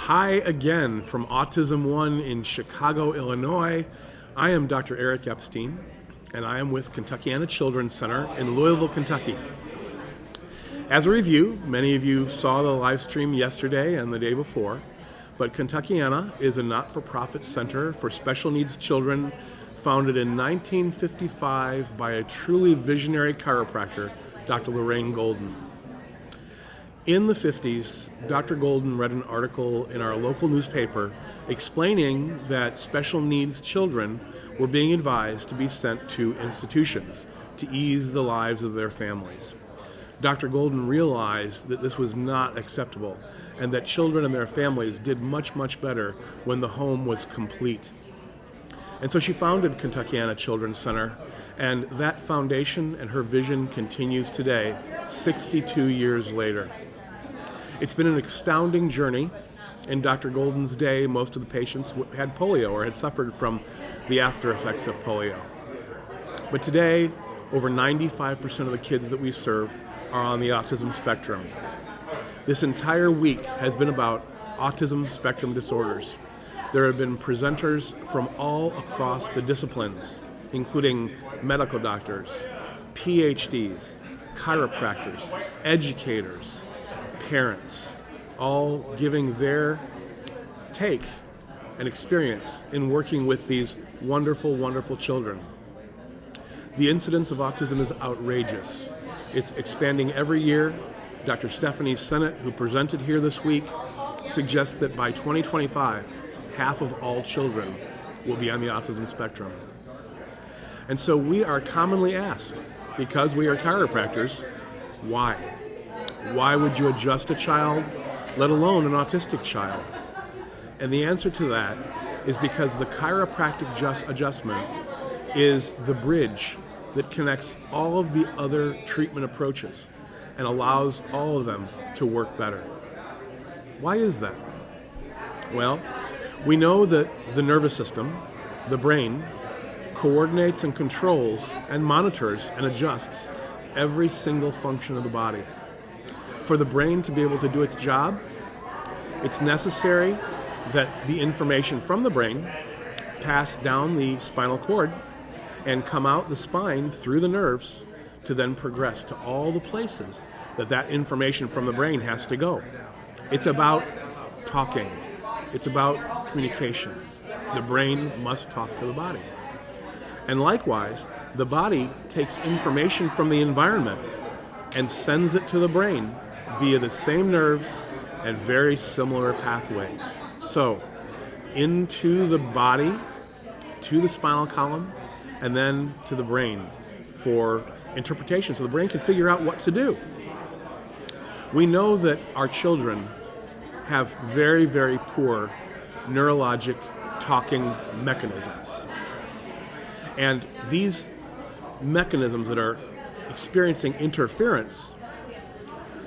Hi again from Autism One in Chicago, Illinois. I am Dr. Eric Epstein, and I am with Kentuckiana Children's Center in Louisville, Kentucky. As a review, many of you saw the live stream yesterday and the day before, but Kentuckiana is a not-for-profit center for special needs children founded in 1955 by a truly visionary chiropractor, Dr. Lorraine Golden. In the 50s, Dr. Golden read an article in our local newspaper explaining that special needs children were being advised to be sent to institutions to ease the lives of their families. Dr. Golden realized that this was not acceptable and that children and their families did much, much better when the home was complete. And so she founded Kentuckiana Children's Center, and that foundation and her vision continues today, 62 years later. It's been an astounding journey. In Dr. Golden's day, most of the patients had polio or had suffered from the after effects of polio. But today, over 95% of the kids that we serve are on the autism spectrum. This entire week has been about autism spectrum disorders. There have been presenters from all across the disciplines, including medical doctors, PhDs, chiropractors, educators, parents, all giving their take and experience in working with these wonderful, wonderful children. The incidence of autism is outrageous. It's expanding every year. Dr. Stephanie Sennett, who presented here this week, suggests that by 2025, half of all children will be on the autism spectrum. And so we are commonly asked, because we are chiropractors, why? Why would you adjust a child, let alone an autistic child? And the answer to that is because the chiropractic adjustment is the bridge that connects all of the other treatment approaches and allows all of them to work better. Why is that? Well, we know that the nervous system, the brain, coordinates and controls and monitors and adjusts every single function of the body. For the brain to be able to do its job, it's necessary that the information from the brain pass down the spinal cord and come out the spine through the nerves to then progress to all the places that information from the brain has to go. It's about talking. It's about communication. The brain must talk to the body. And likewise, the body takes information from the environment and sends it to the brain via the same nerves and very similar pathways. So, into the body, to the spinal column, and then to the brain for interpretation, so the brain can figure out what to do. We know that our children have very, very poor neurologic talking mechanisms. And these mechanisms that are experiencing interference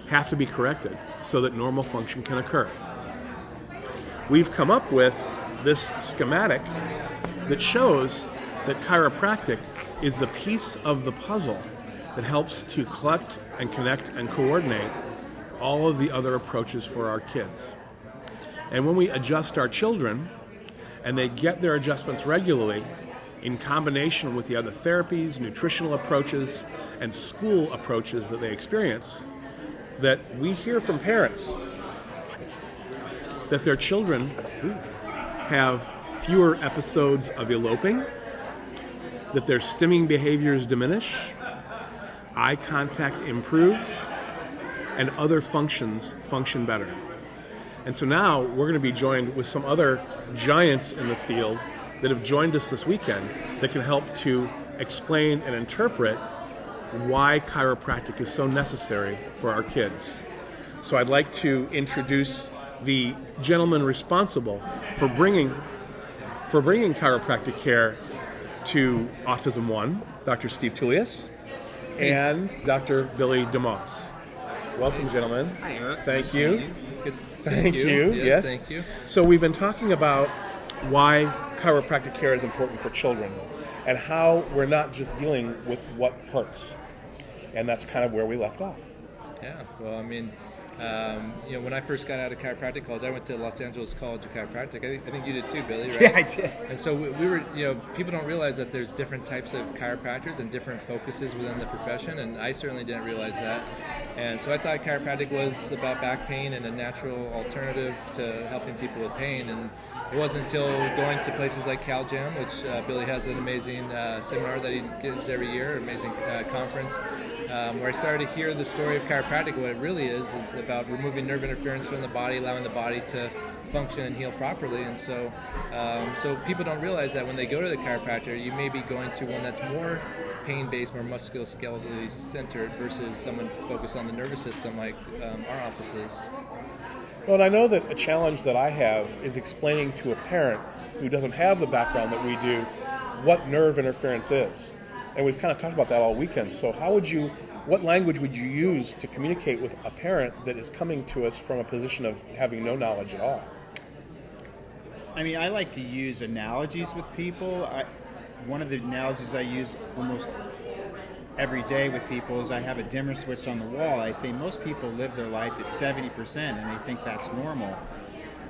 have to be corrected so that normal function can occur. We've come up with this schematic that shows that chiropractic is the piece of the puzzle that helps to collect and connect and coordinate all of the other approaches for our kids. And when we adjust our children, and they get their adjustments regularly, in combination with the other therapies, nutritional approaches, and school approaches that they experience, that we hear from parents that their children have fewer episodes of eloping, that their stimming behaviors diminish, eye contact improves, and other functions function better. And so now we're going to be joined with some other giants in the field that have joined us this weekend that can help to explain and interpret why chiropractic is so necessary for our kids. So I'd like to introduce the gentleman responsible for bringing chiropractic care to Autism One, Dr. Steve Tullius, and Dr. Billy DeMoss. Welcome, gentlemen. Hi, Eric. Thank you. It's good. Thank you. Yes, thank you. So we've been talking about why chiropractic care is important for children and how we're not just dealing with what hurts. And that's kind of where we left off. Yeah, well, I mean, When I first got out of chiropractic college, I went to Los Angeles College of Chiropractic. I think you did too, Billy, right? Yeah, I did. And so we were, people don't realize that there's different types of chiropractors and different focuses within the profession, and I certainly didn't realize that. And so I thought chiropractic was about back pain and a natural alternative to helping people with pain. And it wasn't until going to places like CalJam, which Billy has an amazing seminar that he gives every year, amazing conference, where I started to hear the story of chiropractic. What it really is about removing nerve interference from the body, allowing the body to function and heal properly. And so people don't realize that when they go to the chiropractor, you may be going to one that's more pain-based, more musculoskeletally centered versus someone focused on the nervous system like our offices. Well, and I know that a challenge that I have is explaining to a parent who doesn't have the background that we do what nerve interference is. And we've kind of talked about that all weekend. So what language would you use to communicate with a parent that is coming to us from a position of having no knowledge at all? I mean, I like to use analogies with people. One of the analogies I use almost every day with people is I have a dimmer switch on the wall. I say most people live their life at 70% and they think that's normal.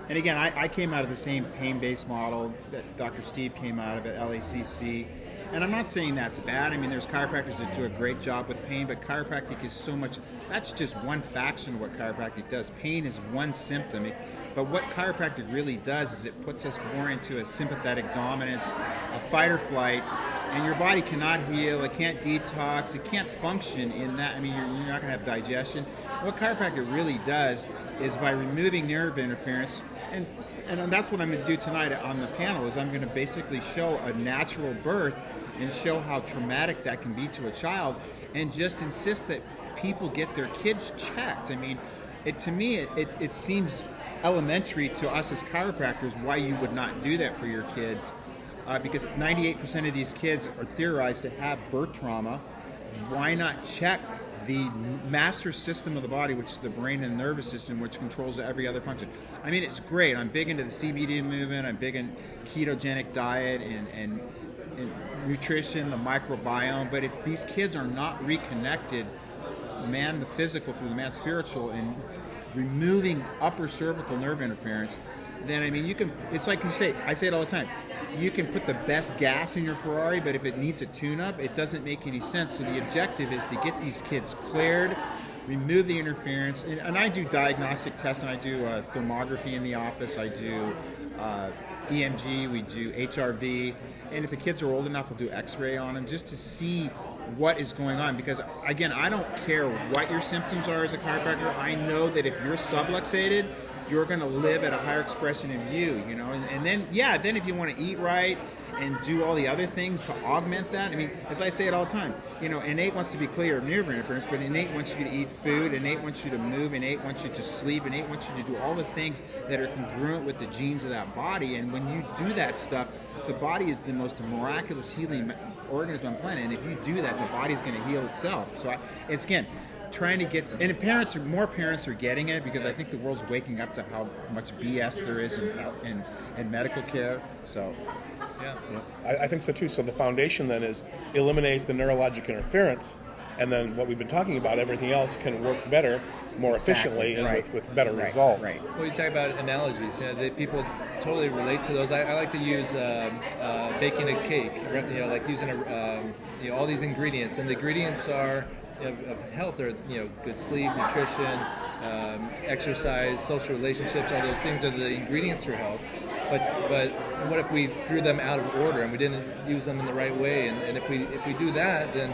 And again, I came out of the same pain-based model that Dr. Steve came out of at LACC. And I'm not saying that's bad. I mean, there's chiropractors that do a great job with pain, but chiropractic is so much, that's just one faction of what chiropractic does. Pain is one symptom. But what chiropractic really does is it puts us more into a sympathetic dominance, a fight or flight, and your body cannot heal, it can't detox, it can't function in that. I mean, you're not going to have digestion. What chiropractic really does is by removing nerve interference, and that's what I'm going to do tonight on the panel, is I'm going to basically show a natural birth and show how traumatic that can be to a child, and just insist that people get their kids checked. I mean, to me, it seems elementary to us as chiropractors why you would not do that for your kids. Because 98% of these kids are theorized to have birth trauma. Why not check the master system of the body, which is the brain and nervous system, which controls every other function? I mean, it's great. I'm big into the CBD movement. I'm big in ketogenic diet and nutrition, the microbiome. But if these kids are not reconnected, man the physical through the man spiritual, and removing upper cervical nerve interference, then I mean, it's like you say, I say it all the time, you can put the best gas in your Ferrari, but if it needs a tune-up, it doesn't make any sense. So the objective is to get these kids cleared, remove the interference, and I do diagnostic testing. I do thermography in the office. I do EMG. We do HRV, and if the kids are old enough, we'll do X-ray on them just to see what is going on. Because again, I don't care what your symptoms are as a chiropractor. I know that if you're subluxated, you're going to live at a higher expression of you, and then if you want to eat right and do all the other things to augment that. I mean, as I say it all the time, innate wants to be clear of nerve interference, but innate wants you to eat food, innate wants you to move, innate wants you to sleep, innate wants you to do all the things that are congruent with the genes of that body. And when you do that stuff, the body is the most miraculous healing organism on the planet, and if you do that, the body's going to heal itself. So it's, again, trying to get, and more parents are getting it, because I think the world's waking up to how much BS there is in medical care. So, yeah. I think so too. So the foundation then is eliminate the neurologic interference, and then what we've been talking about, everything else can work better, more efficiently, and with better results. Right. Well, you talk about analogies. People totally relate to those. I like to use baking a cake. Like using all these ingredients, and the ingredients are of health are good sleep, nutrition, exercise, social relationships. All those things are the ingredients for health. But what if we threw them out of order and we didn't use them in the right way? And if we do that, then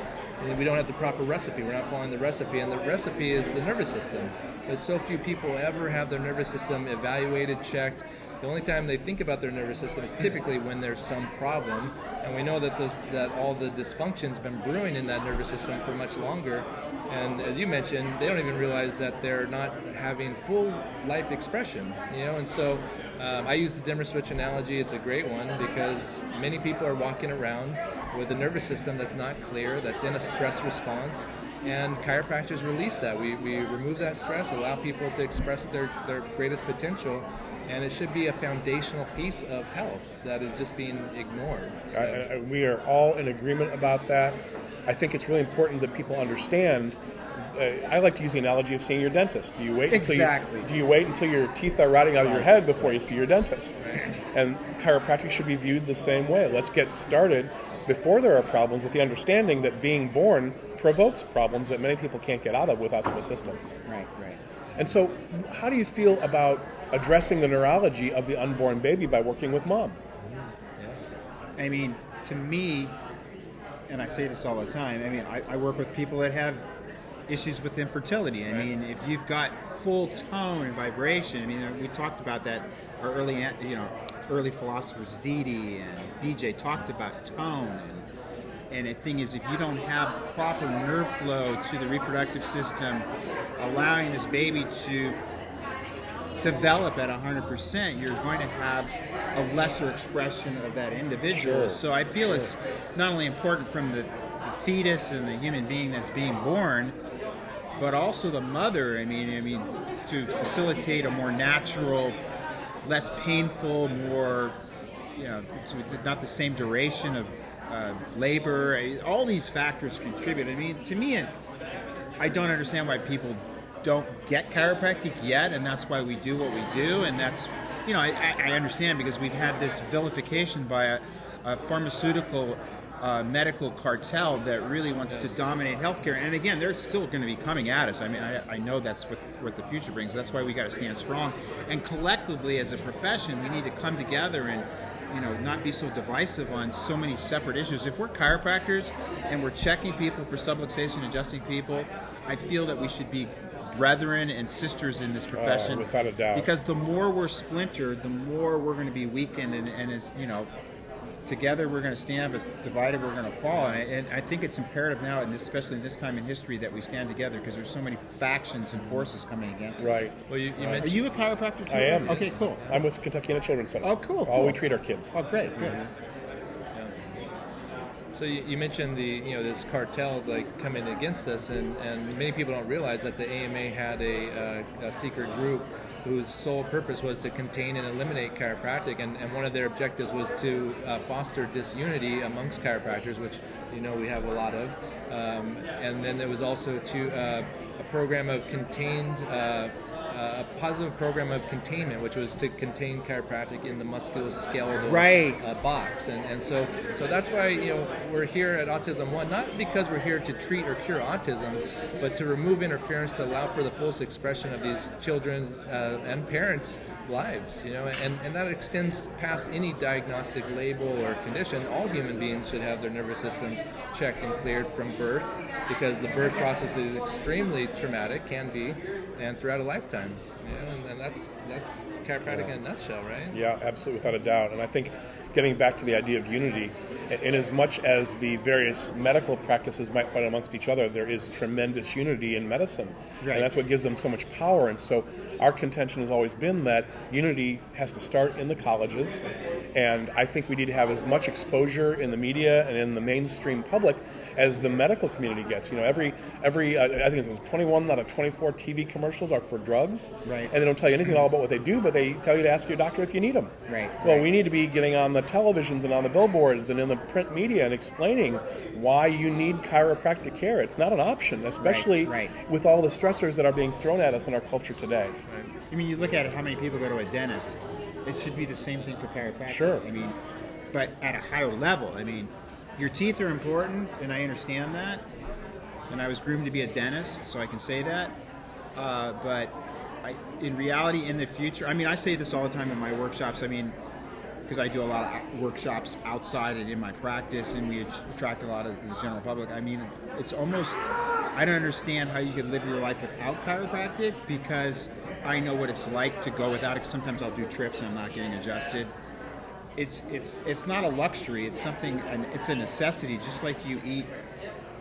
we don't have the proper recipe. We're not following the recipe, and the recipe is the nervous system. Because so few people ever have their nervous system evaluated, checked. The only time they think about their nervous system is typically when there's some problem, and we know that all the dysfunction's been brewing in that nervous system for much longer. And as you mentioned, they don't even realize that they're not having full life expression. And so I use the dimmer switch analogy. It's a great one because many people are walking around with a nervous system that's not clear, that's in a stress response. And chiropractors release that. We remove that stress, allow people to express their greatest potential, and it should be a foundational piece of health that is just being ignored. So. We are all in agreement about that. I think it's really important that people understand I like to use the analogy of seeing your dentist. Do you wait Exactly. do you wait until your teeth are rotting out of your head before you see your dentist? And chiropractic should be viewed the same way. Let's get started before there are problems, with the understanding that being born provokes problems that many people can't get out of without some assistance. Right. And so, how do you feel about addressing the neurology of the unborn baby by working with mom? I mean, to me, and I say this all the time, I mean, I work with people that have issues with infertility. I mean, if you've got full tone and vibration, I mean, we talked about that, our early philosophers, Didi and BJ, talked about tone. And the thing is, if you don't have proper nerve flow to the reproductive system, allowing this baby to develop at 100%, you're going to have a lesser expression of that individual. Sure. So I feel it's not only important from the fetus and the human being that's being born, but also the mother. I mean, to facilitate a more natural, less painful, more, not the same duration of labor. All these factors contribute. I mean, to me, I don't understand why people don't get chiropractic yet, and that's why we do what we do. And that's, I understand, because we've had this vilification by a pharmaceutical medical cartel that really wants to dominate healthcare. And again, they're still going to be coming at us. I mean, I know that's what the future brings. That's why we got to stand strong. And collectively, as a profession, we need to come together and not be so divisive on so many separate issues. If we're chiropractors and we're checking people for subluxation, adjusting people, I feel that we should be brethren and sisters in this profession. Without a doubt. Because the more we're splintered, the more we're going to be weakened, and as together we're going to stand, but divided we're going to fall. And I think it's imperative now, and especially in this time in history, that we stand together, because there's so many factions and forces coming against us. Right. Well, you Are mentioned. you a chiropractor too? I am. Okay, cool. I'm with Kentucky Children's Center. Oh, cool. We treat our kids. Oh, great, good. So you mentioned this cartel coming against us, and many people don't realize that the AMA had a secret group whose sole purpose was to contain and eliminate chiropractic, and one of their objectives was to foster disunity amongst chiropractors, which we have a lot of, and then there was also a program of a positive program of containment, which was to contain chiropractic in the musculoskeletal box, and so that's why we're here at Autism One, not because we're here to treat or cure autism, but to remove interference, to allow for the fullest expression of these children and parents' lives, and that extends past any diagnostic label or condition. All human beings should have their nervous systems checked and cleared from birth, because the birth process is extremely traumatic, can be, and throughout a lifetime. And that's chiropractic in a nutshell, right? Yeah, absolutely, without a doubt. And I think getting back to the idea of unity, in as much as the various medical practices might fight amongst each other, there is tremendous unity in medicine. Right. And that's what gives them so much power. And so our contention has always been that unity has to start in the colleges. And I think we need to have as much exposure in the media and in the mainstream public as the medical community gets. Every I think it's 21 out of 24 TV commercials are for drugs. Right. And they don't tell you anything all about what they do, but they tell you to ask your doctor if you need them. Right. Well, we need to be getting on the televisions and on the billboards and in the print media and explaining why you need chiropractic care. It's not an option, especially with all the stressors that are being thrown at us in our culture today. Right. I mean, you look at how many people go to a dentist. It should be the same thing for chiropractic. Sure. I mean, but at a higher level. I mean, your teeth are important, and I understand that. And I was groomed to be a dentist, so I can say that. But in reality, in the future, I mean, I say this all the time in my workshops. I mean, because I do a lot of workshops outside and in my practice, and we attract a lot of the general public. I mean, it's almost, I don't understand how you could live your life without chiropractic, because I know what it's like to go without it. Sometimes I'll do trips and I'm not getting adjusted. It's not a luxury. It's something, and it's a necessity. Just like you eat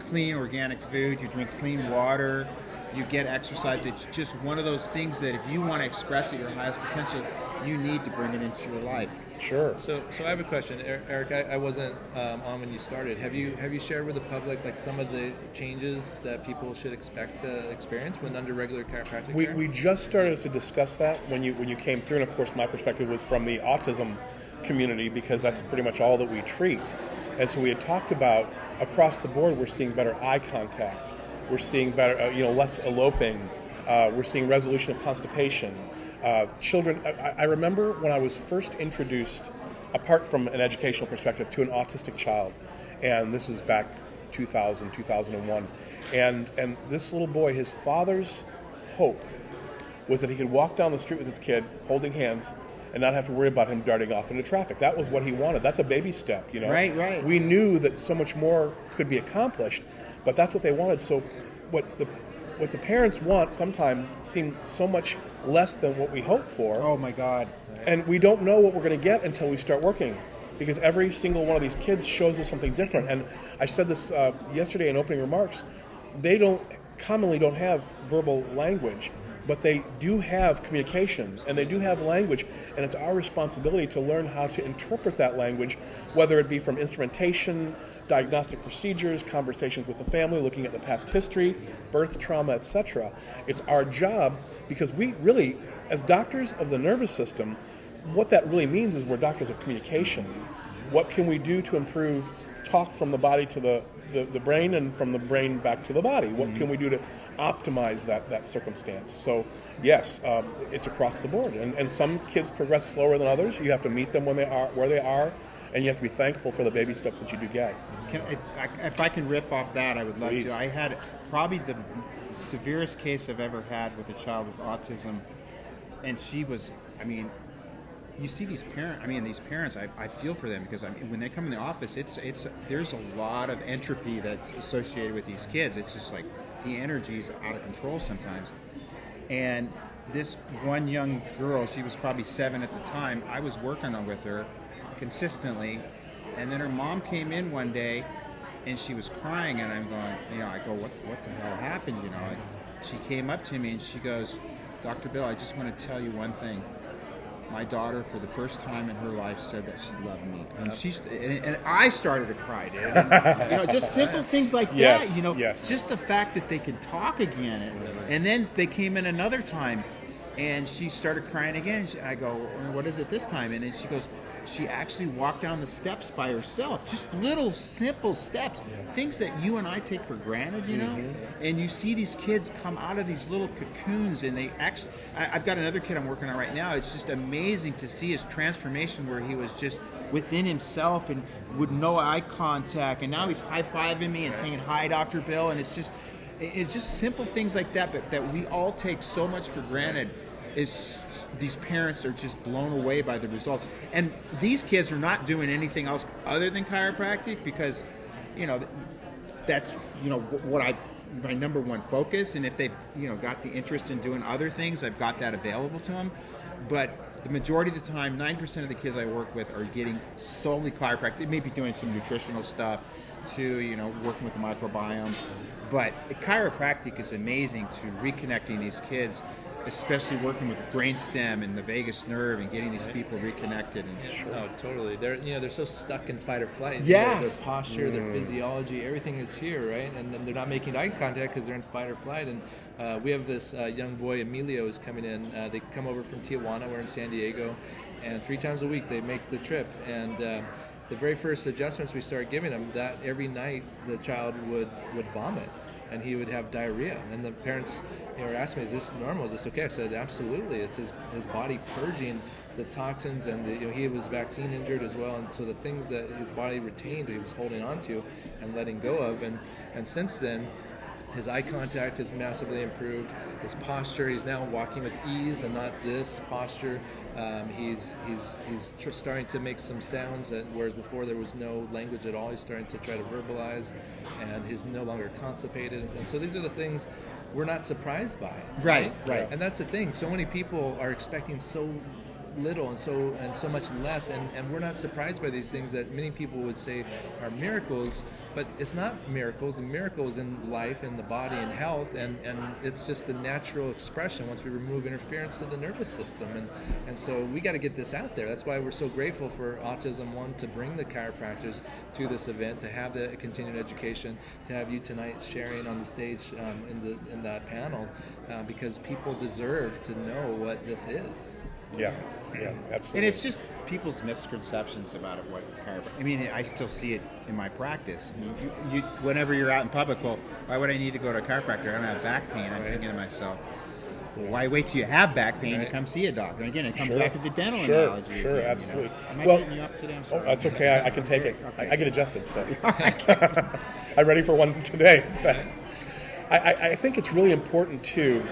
clean organic food, you drink clean water, you get exercise. It's just one of those things that if you want to express at your highest potential, you need to bring it into your life. Sure. So I have a question, Eric. I wasn't on when you started. Have you shared with the public some of the changes that people should expect to experience when under regular chiropractic care? We just started to discuss that when you came through, and of course my perspective was from the autism community, because that's pretty much all that we treat. And so we had talked about across the board we're seeing better eye contact, We're seeing better, less eloping. We're seeing resolution of constipation. Children, I remember when I was first introduced, apart from an educational perspective, to an autistic child, and this is back 2000, 2001, and this little boy, his father's hope was that he could walk down the street with his kid holding hands and not have to worry about him darting off into traffic. That was what he wanted. That's a baby step, Right. We knew that so much more could be accomplished, but that's what they wanted. So what the parents want sometimes seems so much less than what we hope for. Oh my God. And we don't know what we're going to get until we start working, because every single one of these kids shows us something different. And I said this yesterday in opening remarks. They commonly don't have verbal language, but they do have communication, and they do have language, and it's our responsibility to learn how to interpret that language, whether it be from instrumentation, diagnostic procedures, conversations with the family, looking at the past history, birth trauma, etc. It's our job, because we really, as doctors of the nervous system, what that really means is we're doctors of communication. What can we do to improve talk from the body to the brain, and from the brain back to the body? What can we do to optimize that circumstance? So yes, it's across the board, and some kids progress slower than others. You have to meet them where they are, and you have to be thankful for the baby steps that you do get. If I can riff off that, I would love Please. to. I had probably the severest case I've ever had with a child with autism, and she was, you see these parents, I feel for them, because when they come in the office, there's a lot of entropy that's associated with these kids. It's just like the energy is out of control sometimes. And this one young girl, she was probably 7 at the time, I was working on with her consistently, and then her mom came in one day and she was crying, and I'm going, I go, what the hell happened, And she came up to me and she goes, Dr. Bill, I just want to tell you one thing. My daughter, for the first time in her life, said that she loved me, and I started to cry, dude. And, just simple things like Yes, that. yes. Just the fact that they can talk again, and then they came in another time, and she started crying again. I go, what is it this time? And then she goes, she actually walked down the steps by herself. Just little simple steps, things that you and I take for granted, And you see these kids come out of these little cocoons, and they actually. I've got another kid I'm working on right now. It's just amazing to see his transformation, where he was just within himself and with no eye contact, and now he's high-fiving me and saying, "Hi, Dr. Bill," and it's just simple things like that, but that we all take so much for granted. These parents are just blown away by the results, and these kids are not doing anything else other than chiropractic, because that's what my number one focus. And if they've got the interest in doing other things, I've got that available to them. But the majority of the time, 9% of the kids I work with are getting solely chiropractic. They may be doing some nutritional stuff too, working with the microbiome, but chiropractic is amazing to reconnecting these kids, especially working with brainstem and the vagus nerve, and getting these people reconnected. Oh, totally. They're so stuck in fight or flight. Yeah. Their posture, their physiology, everything is here, right? And then they're not making eye contact because they're in fight or flight. And we have this young boy, Emilio, is coming in. They come over from Tijuana. We're in San Diego, and 3 times a week they make the trip. And the very first adjustments we started giving them, that every night the child would vomit, and he would have diarrhea. And the parents were asking me, is this normal? Is this okay? I said, absolutely. It's his body purging the toxins, and he was vaccine injured as well. And so the things that his body retained, he was holding on to and letting go of. And since then, his eye contact has massively improved. His posture, he's now walking with ease and not this posture. He's starting to make some sounds, whereas before there was no language at all. He's starting to try to verbalize, and he's no longer constipated. And so these are the things we're not surprised by. Right. And that's the thing. So many people are expecting so little and so much less, and we're not surprised by these things that many people would say are miracles, but it's not miracles. The miracle is in life, in the body, and health, and it's just the natural expression once we remove interference to the nervous system, and so we got to get this out there. That's why we're so grateful for Autism One to bring the chiropractors to this event, to have the continued education, to have you tonight sharing on the stage in that panel, because people deserve to know what this is. Yeah, absolutely. And it's just people's misconceptions about it. What chiropractic? I mean, I still see it in my practice. You, whenever you're out in public, well, why would I need to go to a chiropractor? I don't have back pain. I'm thinking to myself, well, why wait till you have back pain to come see a doctor? And again, it comes back to the dental analogy. Sure, again, absolutely. Am I Well, getting you up today? I'm sorry. that's okay. I can take it. Okay. I get adjusted, so I'm ready for one today. In fact, I think it's really important to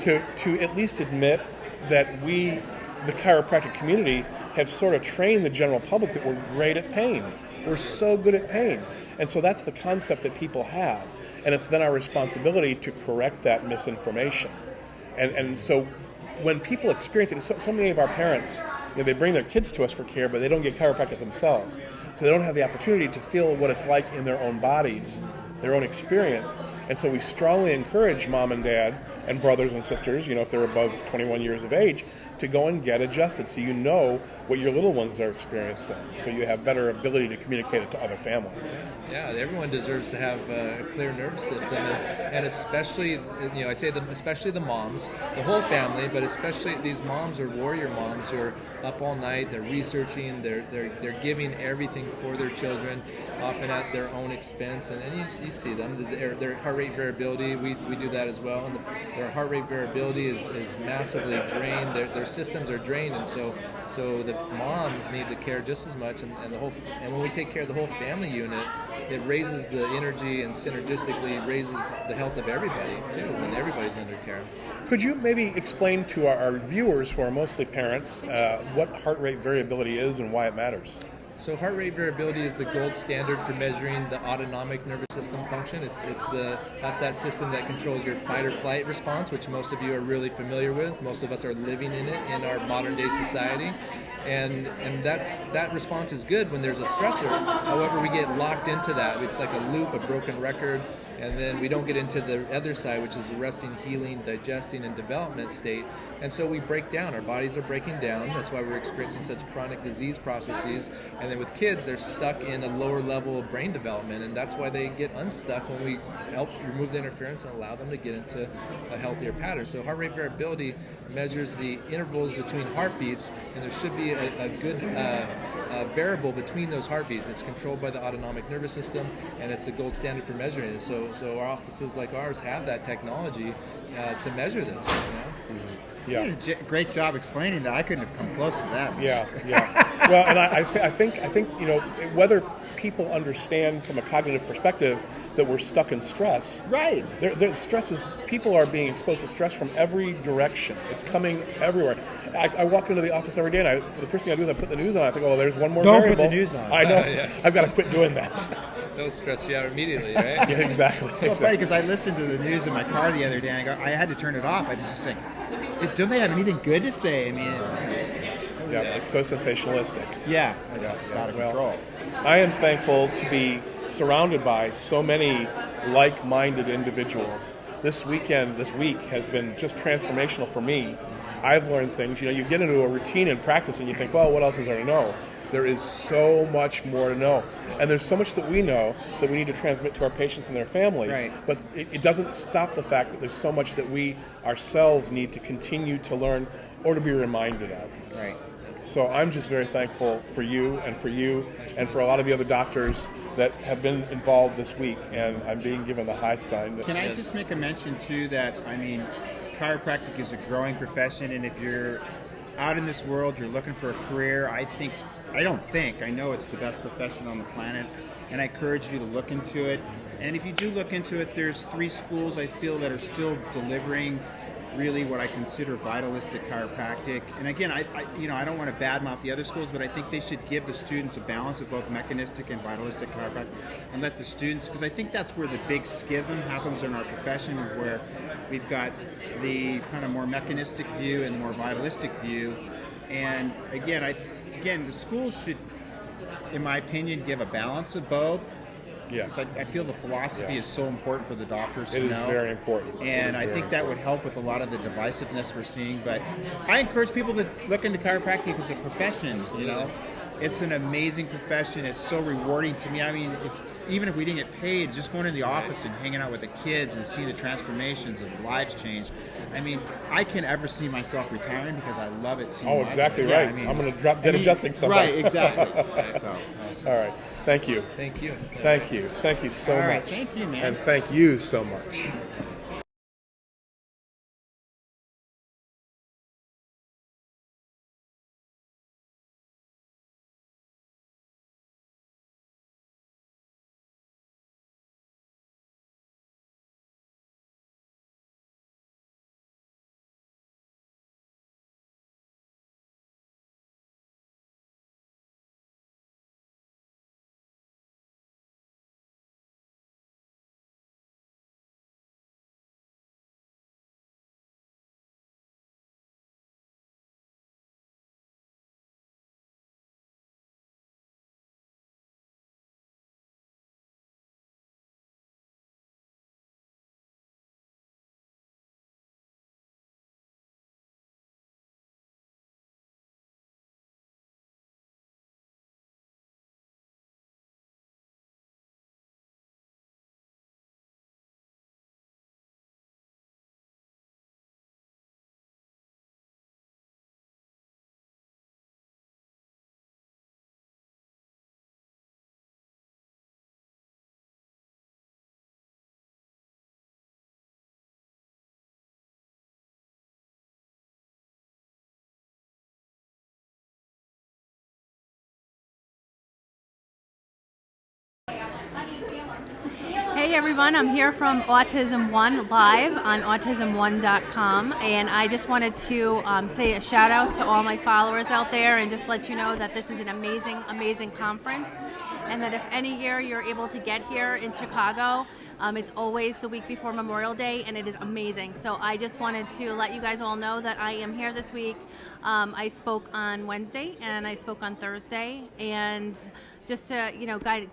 at least admit that we, the chiropractic community, have sort of trained the general public that we're great at pain. We're so good at pain, and so that's the concept that people have, and it's then our responsibility to correct that misinformation. And so when people experience it, so many of our parents, they bring their kids to us for care, but they don't get chiropractic themselves. So they don't have the opportunity to feel what it's like in their own bodies, their own experience. And so we strongly encourage mom and dad and brothers and sisters, if they're above 21 years of age, to go and get adjusted so you know what your little ones are experiencing, so you have better ability to communicate it to other families. Yeah, everyone deserves to have a clear nervous system, and especially, I say especially the moms, the whole family, but especially these moms or warrior moms who are up all night, they're researching, they're giving everything for their children, often at their own expense, and you see them, their heart rate variability, we do that as well, and their heart rate variability is massively drained, their systems are drained, and so the moms need the care just as much, and when we take care of the whole family unit, it raises the energy and synergistically raises the health of everybody too, when everybody's under care. Could you maybe explain to our viewers, who are mostly parents, what heart rate variability is and why it matters? So heart rate variability is the gold standard for measuring the autonomic nervous system function. That's that system that controls your fight or flight response, which most of you are really familiar with. Most of us are living in it in our modern day society. And that response is good when there's a stressor. However, we get locked into that. It's like a loop, a broken record, and then we don't get into the other side, which is the resting, healing, digesting, and development state. And so we break down. Our bodies are breaking down. That's why we're experiencing such chronic disease processes. And then with kids, they're stuck in a lower level of brain development, and that's why they get unstuck when we help remove the interference and allow them to get into a healthier pattern. So heart rate variability measures the intervals between heartbeats, and there should be a good variable between those heartbeats. It's controlled by the autonomic nervous system, and it's the gold standard for measuring it. So our offices like ours have that technology to measure this. Yeah. You did a great job explaining that. I couldn't have come close to that. Yeah. Well, and I think whether people understand from a cognitive perspective that we're stuck in stress. Right. Stress is, people are being exposed to stress from every direction. It's coming everywhere. I walk into the office every day, and the first thing I do is I put the news on. I think, oh, there's one more Don't variable. put the news on. I know. Yeah. I've got to quit doing that. They'll stress you out immediately, right? Yeah, exactly. So funny because I listened to the news in my car the other day, and I had to turn it off. I was just like, don't they have anything good to say? I mean, Yeah, it's so sensationalistic. yeah, it's just out of control. I am thankful to be surrounded by so many like-minded individuals. This week has been just transformational for me. I've learned things. You get into a routine in practice and you think, well, what else is there to know? There is so much more to know. And there's so much that we know that we need to transmit to our patients and their families. Right. But it doesn't stop the fact that there's so much that we ourselves need to continue to learn or to be reminded of. Right. So I'm just very thankful for you and for a lot of the other doctors that have been involved this week, and I'm being given the high sign. Can I just make a mention too that, I mean, chiropractic is a growing profession, and if you're out in this world, you're looking for a career, I know it's the best profession on the planet, and I encourage you to look into it. And if you do look into it, there's 3 schools I feel that are still delivering really what I consider vitalistic chiropractic. And again, I don't want to badmouth the other schools, but I think they should give the students a balance of both mechanistic and vitalistic chiropractic, and let the students, because I think that's where the big schism happens in our profession, where we've got the kind of more mechanistic view and the more vitalistic view. And again, the schools should, in my opinion, give a balance of both. Yes. I feel the philosophy is so important for the doctors to know. It is very important. And I think that would help with a lot of the divisiveness we're seeing. But I encourage people to look into chiropractic as a profession, It's an amazing profession. It's so rewarding to me. I mean, even if we didn't get paid, just going in the office and hanging out with the kids and seeing the transformations and lives change. I mean, I can't ever see myself retiring because I love it so much. Oh, exactly Yeah, right. I mean, I'm going to drop dead adjusting something. Right, exactly. So, awesome. All right. Thank you. Thank you. Thank you. Thank you so All much. right, thank you, man. And thank you so much. Hey everyone, I'm here from Autism One live on autism1.com, and I just wanted to say a shout out to all my followers out there and just let you know that this is an amazing, amazing conference, and that if any year you're able to get here in Chicago, it's always the week before Memorial Day, and it is amazing. So I just wanted to let you guys all know that I am here this week. I spoke on Wednesday and I spoke on Thursday, and just to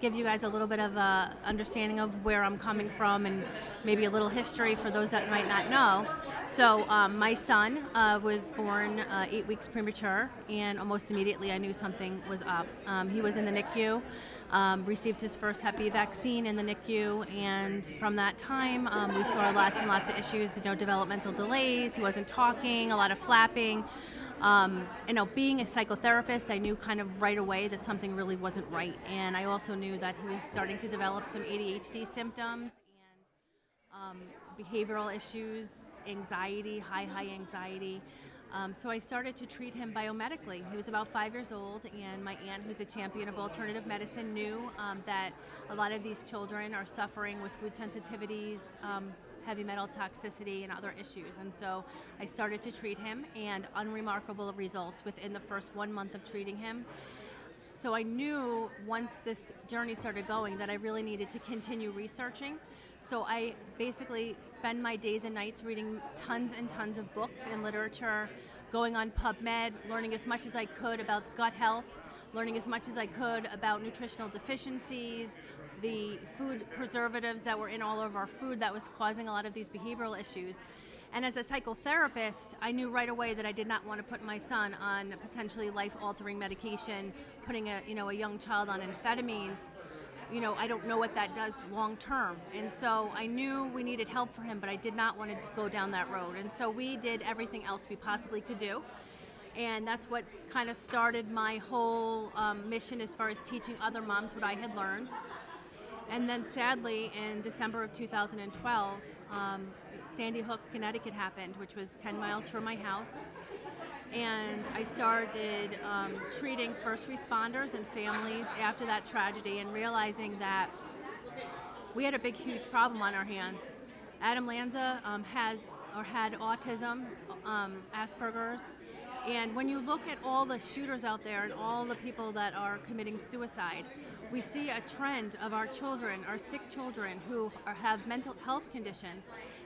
give you guys a little bit of a understanding of where I'm coming from and maybe a little history for those that might not know. So my son was born 8 weeks premature, and almost immediately I knew something was up. He was in the NICU, received his first Hep B vaccine in the NICU, and from that time we saw lots and lots of issues, developmental delays. He wasn't talking, a lot of flapping. Being a psychotherapist, I knew kind of right away that something really wasn't right, and I also knew that he was starting to develop some ADHD symptoms and behavioral issues, anxiety, high anxiety. So I started to treat him biomedically. He was about 5 years old, and my aunt, who's a champion of alternative medicine, knew that a lot of these children are suffering with food sensitivities, heavy metal toxicity, and other issues. And so I started to treat him, and unremarkable results within the first 1 month of treating him. So I knew once this journey started going that I really needed to continue researching. So I basically spend my days and nights reading tons and tons of books and literature, going on PubMed, learning as much as I could about gut health, learning as much as I could about nutritional deficiencies, the food preservatives that were in all of our food that was causing a lot of these behavioral issues. And as a psychotherapist, I knew right away that I did not want to put my son on potentially life-altering medication, putting a young child on amphetamines. I don't know what that does long term. And so I knew we needed help for him, but I did not want to go down that road. And so we did everything else we possibly could do. And that's what kind of started my whole mission as far as teaching other moms what I had learned. And then sadly, in December of 2012, Sandy Hook, Connecticut happened, which was 10 miles from my house. And I started treating first responders and families after that tragedy, and realizing that we had a big, huge problem on our hands. Adam Lanza had autism, Asperger's, and when you look at all the shooters out there and all the people that are committing suicide, we see a trend of our children, our sick children who have mental health conditions,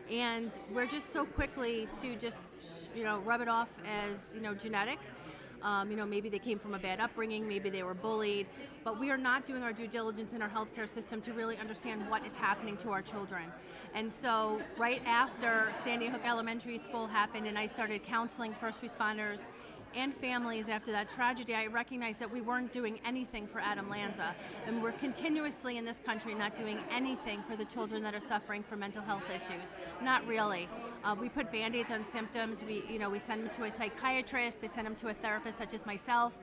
and we're just so quickly to just rub it off as genetic. Maybe they came from a bad upbringing, maybe they were bullied, but we are not doing our due diligence in our healthcare system to really understand what is happening to our children. And so right after Sandy Hook Elementary School happened and I started counseling first responders and families after that tragedy, I recognized that we weren't doing anything for Adam Lanza, and we're continuously in this country not doing anything for the children that are suffering from mental health issues. Not really. We put Band-Aids on symptoms. We send them to a psychiatrist. They send them to a therapist such as myself,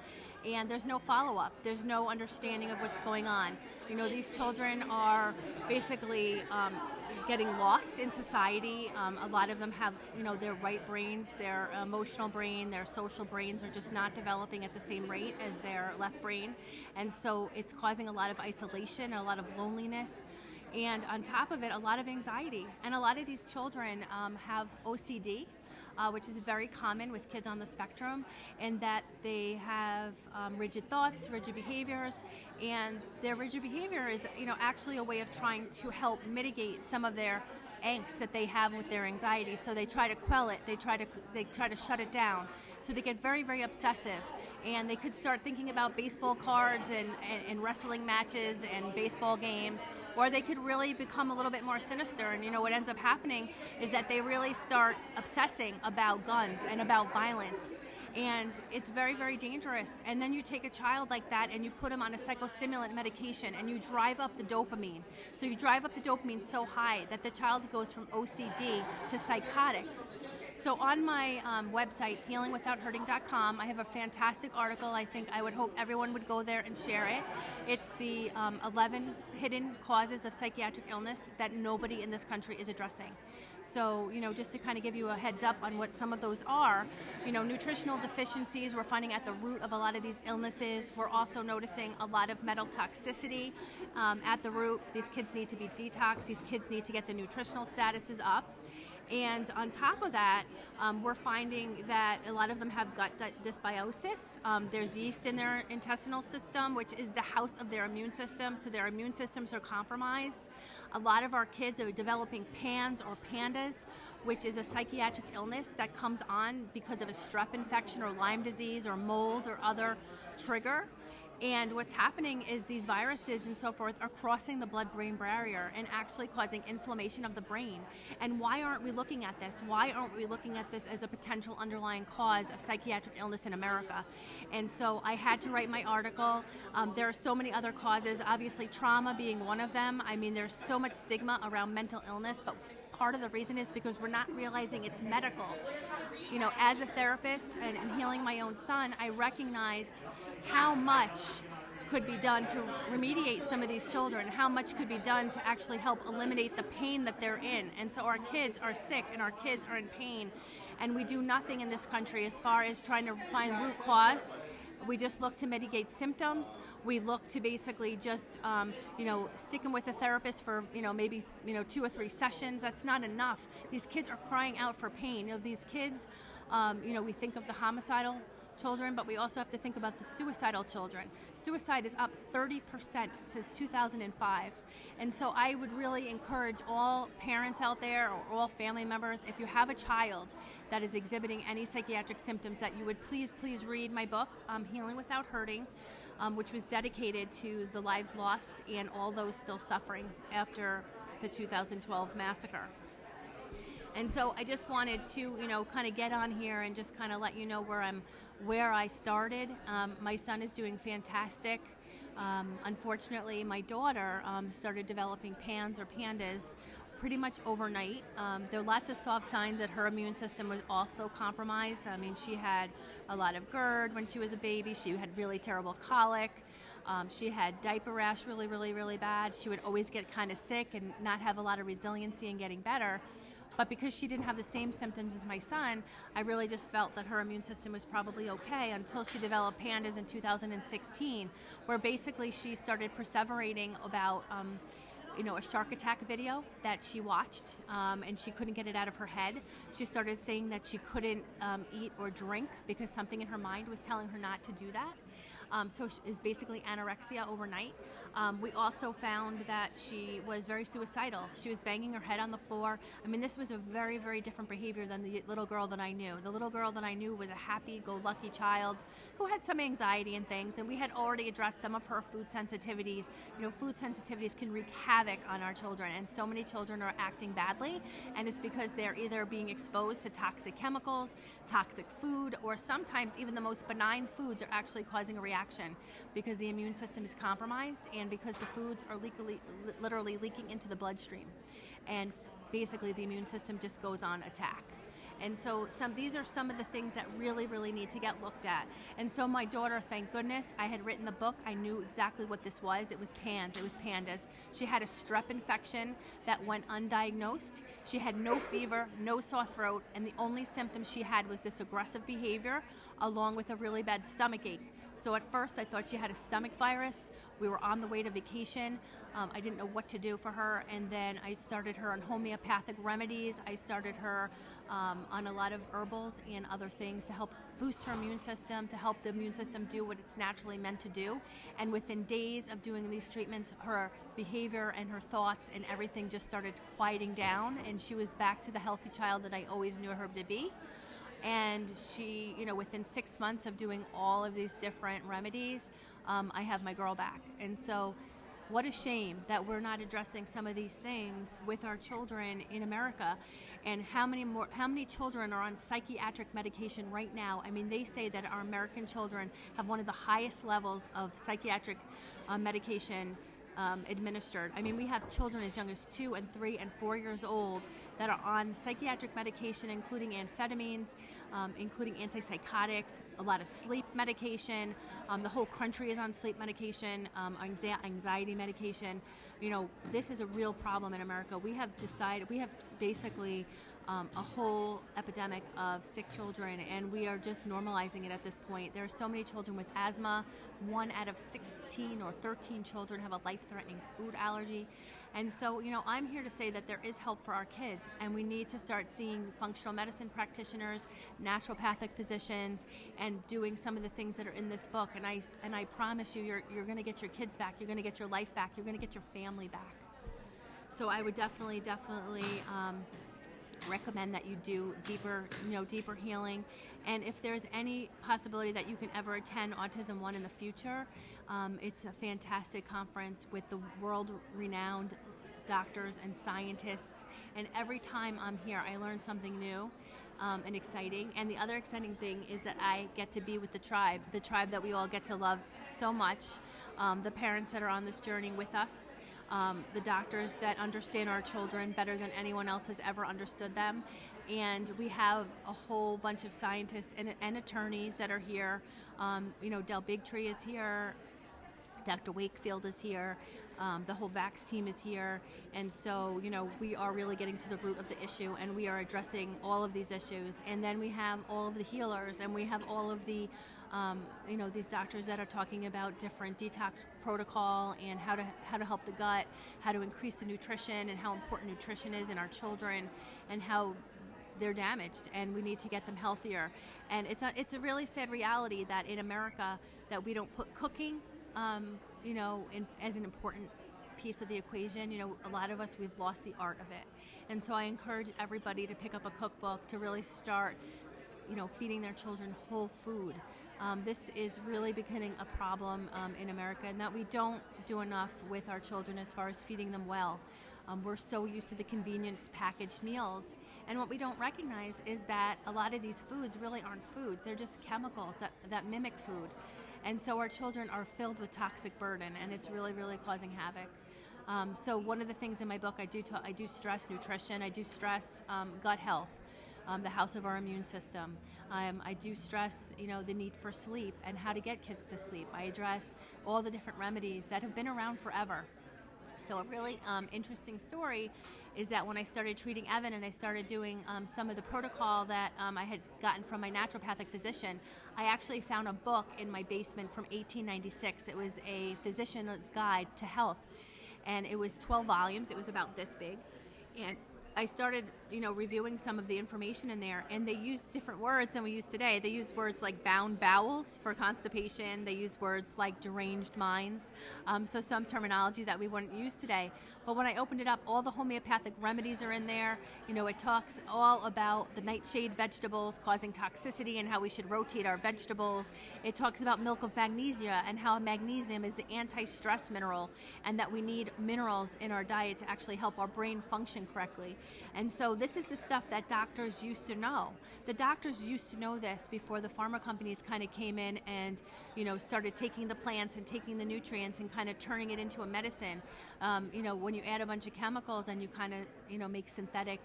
and there's no follow-up. There's no understanding of what's going on. These children are basically getting lost in society. A lot of them have, their right brains, their emotional brain, their social brains are just not developing at the same rate as their left brain. And so it's causing a lot of isolation, a lot of loneliness, and on top of it, a lot of anxiety. And a lot of these children have OCD, which is very common with kids on the spectrum, in that they have rigid thoughts, rigid behaviors, and their rigid behavior is, actually a way of trying to help mitigate some of their angst that they have with their anxiety. So they try to quell it, they try to shut it down. So they get very, very obsessive, and they could start thinking about baseball cards and wrestling matches and baseball games, or they could really become a little bit more sinister. And what ends up happening is that they really start obsessing about guns and about violence. And it's very, very dangerous. And then you take a child like that and you put him on a psychostimulant medication and you drive up the dopamine. So you drive up the dopamine so high that the child goes from OCD to psychotic. So on my website, healingwithouthurting.com, I have a fantastic article. I would hope everyone would go there and share it. It's the 11 hidden causes of psychiatric illness that nobody in this country is addressing. So, just to kind of give you a heads up on what some of those are, nutritional deficiencies, we're finding at the root of a lot of these illnesses. We're also noticing a lot of metal toxicity at the root. These kids need to be detoxed. These kids need to get the nutritional statuses up. And on top of that, we're finding that a lot of them have gut dysbiosis. There's yeast in their intestinal system, which is the house of their immune system, so their immune systems are compromised. A lot of our kids are developing PANS or PANDAS, which is a psychiatric illness that comes on because of a strep infection or Lyme disease or mold or other trigger. And what's happening is these viruses and so forth are crossing the blood-brain barrier and actually causing inflammation of the brain. And why aren't we looking at this? Why aren't we looking at this as a potential underlying cause of psychiatric illness in America? And so I had to write my article. There are so many other causes, obviously trauma being one of them. There's so much stigma around mental illness, but part of the reason is because we're not realizing it's medical. As a therapist and healing my own son, I recognized how much could be done to remediate some of these children, how much could be done to actually help eliminate the pain that they're in. And so our kids are sick and our kids are in pain, and we do nothing in this country as far as trying to find root cause. We just look to mitigate symptoms. We look to basically just, stick them with a therapist for, maybe 2 or 3 sessions. That's not enough. These kids are crying out for pain. These kids, we think of the homicidal children, but we also have to think about the suicidal children. Suicide is up 30% since 2005. And so I would really encourage all parents out there or all family members, if you have a child that is exhibiting any psychiatric symptoms, that you would please read my book, Healing Without Hurting, which was dedicated to the lives lost and all those still suffering after the 2012 massacre. And so I just wanted to, kind of get on here and just kind of let you know where I started. My son is doing fantastic. Unfortunately, my daughter started developing PANS or PANDAS pretty much overnight. There are lots of soft signs that her immune system was also compromised. She had a lot of GERD when she was a baby. She had really terrible colic. She had diaper rash really, really, really bad. She would always get kind of sick and not have a lot of resiliency in getting better. But because she didn't have the same symptoms as my son, I really just felt that her immune system was probably okay until she developed PANDAS in 2016, where basically she started perseverating about a shark attack video that she watched, and she couldn't get it out of her head. She started saying that she couldn't eat or drink because something in her mind was telling her not to do that. So it was basically anorexia overnight. We also found that she was very suicidal. She was banging her head on the floor. I mean, this was a very, very different behavior than the little girl that I knew. The little girl that I knew was a happy-go-lucky child who had some anxiety and things, and we had already addressed some of her food sensitivities. Food sensitivities can wreak havoc on our children, and so many children are acting badly, and it's because they're either being exposed to toxic chemicals, toxic food, or sometimes even the most benign foods are actually causing a reaction because the immune system is compromised and because the foods are literally leaking into the bloodstream. And basically the immune system just goes on attack. And so these are some of the things that really, really need to get looked at. And so my daughter, thank goodness, I had written the book. I knew exactly what this was. It was PANS. It was pandas. She had a strep infection that went undiagnosed. She had no fever, no sore throat, and the only symptom she had was this aggressive behavior along with a really bad stomach ache. So at first I thought she had a stomach virus. We were on the way to vacation. I didn't know what to do for her, and then I started her on homeopathic remedies. I started her on a lot of herbals and other things to help boost her immune system, to help the immune system do what it's naturally meant to do. And within days of doing these treatments, her behavior and her thoughts and everything just started quieting down, and she was back to the healthy child that I always knew her to be. And she, within 6 months of doing all of these different remedies, I have my girl back. And so what a shame that we're not addressing some of these things with our children in America. And how many children are on psychiatric medication right now? I mean, they say that our American children have one of the highest levels of psychiatric medication administered. I mean, we have children as young as 2 and 3 and 4 years old that are on psychiatric medication, including amphetamines, including antipsychotics, a lot of sleep medication. The whole country is on sleep medication, anxiety medication. This is a real problem in America. We have basically a whole epidemic of sick children, and we are just normalizing it at this point. There are so many children with asthma. 1 out of 16 or 13 children have a life-threatening food allergy. And so, I'm here to say that there is help for our kids, and we need to start seeing functional medicine practitioners, naturopathic physicians, and doing some of the things that are in this book. And I promise you, you're going to get your kids back. You're going to get your life back. You're going to get your family back. So I would definitely recommend that you do deeper healing. And if there's any possibility that you can ever attend Autism One in the future, it's a fantastic conference with the world-renowned doctors and scientists. And every time I'm here, I learn something new and exciting. And the other exciting thing is that I get to be with the tribe that we all get to love so much, the parents that are on this journey with us, the doctors that understand our children better than anyone else has ever understood them. And we have a whole bunch of scientists and attorneys that are here. Del Bigtree is here. Dr. Wakefield is here. The whole VAX team is here. And so, we are really getting to the root of the issue, and we are addressing all of these issues. And then we have all of the healers, and we have all of the, these doctors that are talking about different detox protocol and how to help the gut, how to increase the nutrition, and how important nutrition is in our children, and how they're damaged, and we need to get them healthier. And it's a really sad reality that in America that we don't put cooking as an important piece of the equation. A lot of us, we've lost the art of it. And so I encourage everybody to pick up a cookbook to really start, feeding their children whole food. This is really becoming a problem in America, and that we don't do enough with our children as far as feeding them well. We're so used to the convenience packaged meals. And what we don't recognize is that a lot of these foods really aren't foods. They're just chemicals that mimic food. And so our children are filled with toxic burden, and it's really, really causing havoc. So one of the things in my book, I do stress nutrition. I do stress gut health, the house of our immune system. I do stress, the need for sleep and how to get kids to sleep. I address all the different remedies that have been around forever. So a really interesting story is that when I started treating Evan and I started doing some of the protocol that I had gotten from my naturopathic physician, I actually found a book in my basement from 1896. It was a physician's guide to health, and it was 12 volumes. It was about this big, and I started, reviewing some of the information in there, and they use different words than we use today. They use words like bound bowels for constipation. They use words like deranged minds. So some terminology that we wouldn't use today. But when I opened it up, all the homeopathic remedies are in there. It talks all about the nightshade vegetables causing toxicity and how we should rotate our vegetables. It talks about milk of magnesia and how magnesium is the anti-stress mineral, and that we need minerals in our diet to actually help our brain function correctly. And so this is the stuff that doctors used to know. The doctors used to know this before the pharma companies kind of came in and, started taking the plants and taking the nutrients and kind of turning it into a medicine. When you add a bunch of chemicals and you kind of, make synthetic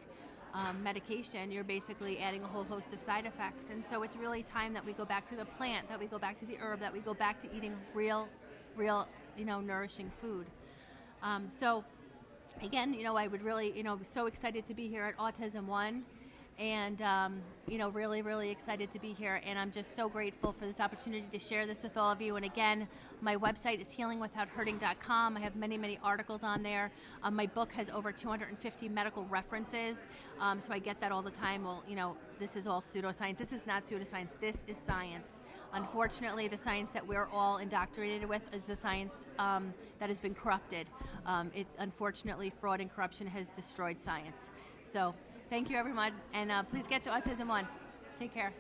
medication, you're basically adding a whole host of side effects. And so it's really time that we go back to the plant, that we go back to the herb, that we go back to eating real, nourishing food. So again, I would really, be so excited to be here at Autism One, and really, really excited to be here. And I'm just so grateful for this opportunity to share this with all of you. And again, my website is healingwithouthurting.com. I have many, many articles on there. My book has over 250 medical references, so I get that all the time. Well, this is all pseudoscience. This is not pseudoscience. This is science. Unfortunately, the science that we're all indoctrinated with is the science that has been corrupted. Unfortunately, fraud and corruption has destroyed science. So thank you, everyone, and please get to Autism One. Take care.